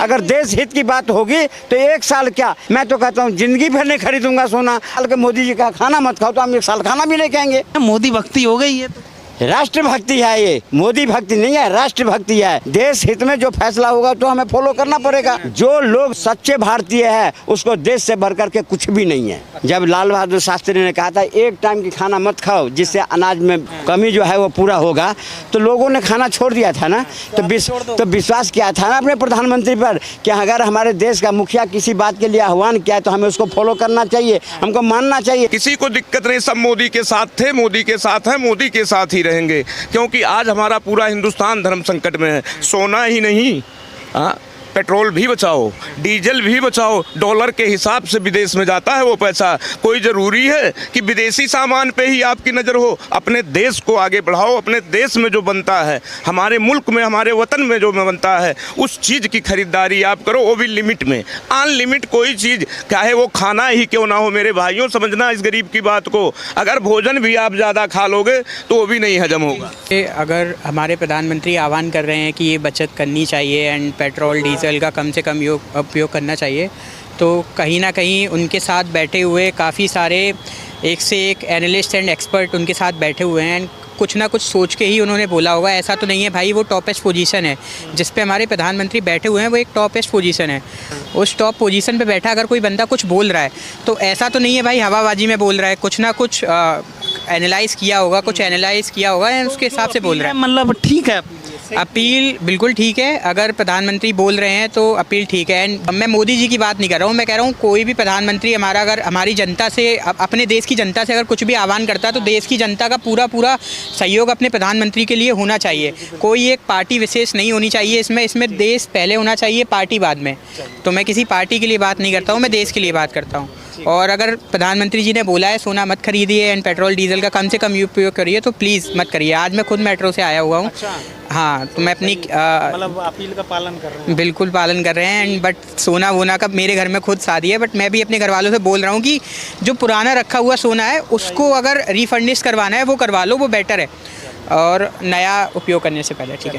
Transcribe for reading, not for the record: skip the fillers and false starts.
अगर देश हित की बात होगी तो 1 साल क्या, मैं तो कहता हूँ जिंदगी भर नहीं खरीदूंगा सोना। बल्कि मोदी जी का खाना मत खाओ तो हम 1 साल खाना भी लेके आएंगे। मोदी भक्ति हो गई है तो राष्ट्र भक्ति है, ये मोदी भक्ति नहीं है, राष्ट्र भक्ति है। देश हित में जो फैसला होगा तो हमें फॉलो करना पड़ेगा। जो लोग सच्चे भारतीय है उसको देश से बढ़ करके कुछ भी नहीं है। जब लाल बहादुर शास्त्री ने कहा था 1 टाइम की खाना मत खाओ जिससे अनाज में कमी जो है वो पूरा होगा, तो लोगों ने खाना छोड़ दिया था ना। तो विश्वास किया था ना अपने प्रधानमंत्री पर कि अगर हमारे देश का मुखिया किसी बात के लिए आह्वान किया है तो हमें उसको फॉलो करना चाहिए, हमको मानना चाहिए। किसी को दिक्कत नहीं, सब मोदी के साथ थे, मोदी के साथ हैं, मोदी के साथ ही रहेंगे, क्योंकि आज हमारा पूरा हिंदुस्तान धर्म संकट में है। सोना ही नहीं, पेट्रोल भी बचाओ, डीजल भी बचाओ, डॉलर के हिसाब से विदेश में जाता है वो पैसा। कोई ज़रूरी है कि विदेशी सामान पे ही आपकी नज़र हो? अपने देश को आगे बढ़ाओ। अपने देश में जो बनता है, हमारे मुल्क में, हमारे वतन में जो बनता है, उस चीज़ की खरीदारी आप करो, वो भी लिमिट में। अनलिमिट कोई चीज़, चाहे वो खाना ही क्यों ना हो मेरे भाइयों, समझना इस गरीब की बात को। अगर भोजन भी आप ज़्यादा खा लोगे तो वो भी नहीं हजम होगा। अगर हमारे प्रधानमंत्री आह्वान कर रहे हैं कि ये बचत करनी चाहिए एंड पेट्रोल डीजल का कम से कम उपयोग करना चाहिए, तो कहीं ना कहीं उनके साथ बैठे हुए काफ़ी सारे एक से एक एनालिस्ट एंड एक्सपर्ट उनके साथ बैठे हुए हैं। कुछ ना कुछ सोच के ही उन्होंने बोला होगा। ऐसा तो नहीं है भाई वो टॉपेस्ट पोजीशन है जिस पे हमारे प्रधानमंत्री बैठे हुए हैं, वो एक टॉपेस्ट पोजीशन है। उस टॉप पोजीशन पे बैठा अगर कोई बंदा कुछ बोल रहा है तो ऐसा तो नहीं है भाई हवाबाजी में बोल रहा है, कुछ ना कुछ एनालाइज किया होगा, कुछ एनालाइज किया होगा, उसके हिसाब से बोल रहा है। मतलब ठीक है, अपील बिल्कुल ठीक है। अगर प्रधानमंत्री बोल रहे हैं तो अपील ठीक है। एंड मैं मोदी जी की बात नहीं कर रहा हूँ, मैं कह रहा हूँ कोई भी प्रधानमंत्री हमारा अगर हमारी जनता से, अपने देश की जनता से अगर कुछ भी आह्वान करता है तो देश की जनता का पूरा सहयोग अपने प्रधानमंत्री के लिए होना चाहिए। कोई एक पार्टी विशेष नहीं होनी चाहिए इसमें देश पहले होना चाहिए, पार्टी बाद में। तो मैं किसी पार्टी के लिए बात नहीं करता हूँ, मैं देश के लिए बात करता हूँ। और अगर प्रधानमंत्री जी ने बोला है सोना मत खरीदिए एंड पेट्रोल डीजल का कम से कम उपयोग करिए तो प्लीज़ मत करिए। आज मैं खुद मेट्रो से आया हुआ हूँ। अच्छा। हाँ, तो मैं अपनी मतलब अपील का पालन कर रहे हैं। बिल्कुल पालन कर रहे हैं। एंड बट सोना वोना का मेरे घर में खुद शादी है, बट मैं भी अपने घर वालों से बोल रहा हूँ कि जो पुराना रखा हुआ सोना है उसको अगर रिफर्निश करवाना है वो करवा लो, वो बेटर है और नया उपयोग करने से पहले। ठीक है।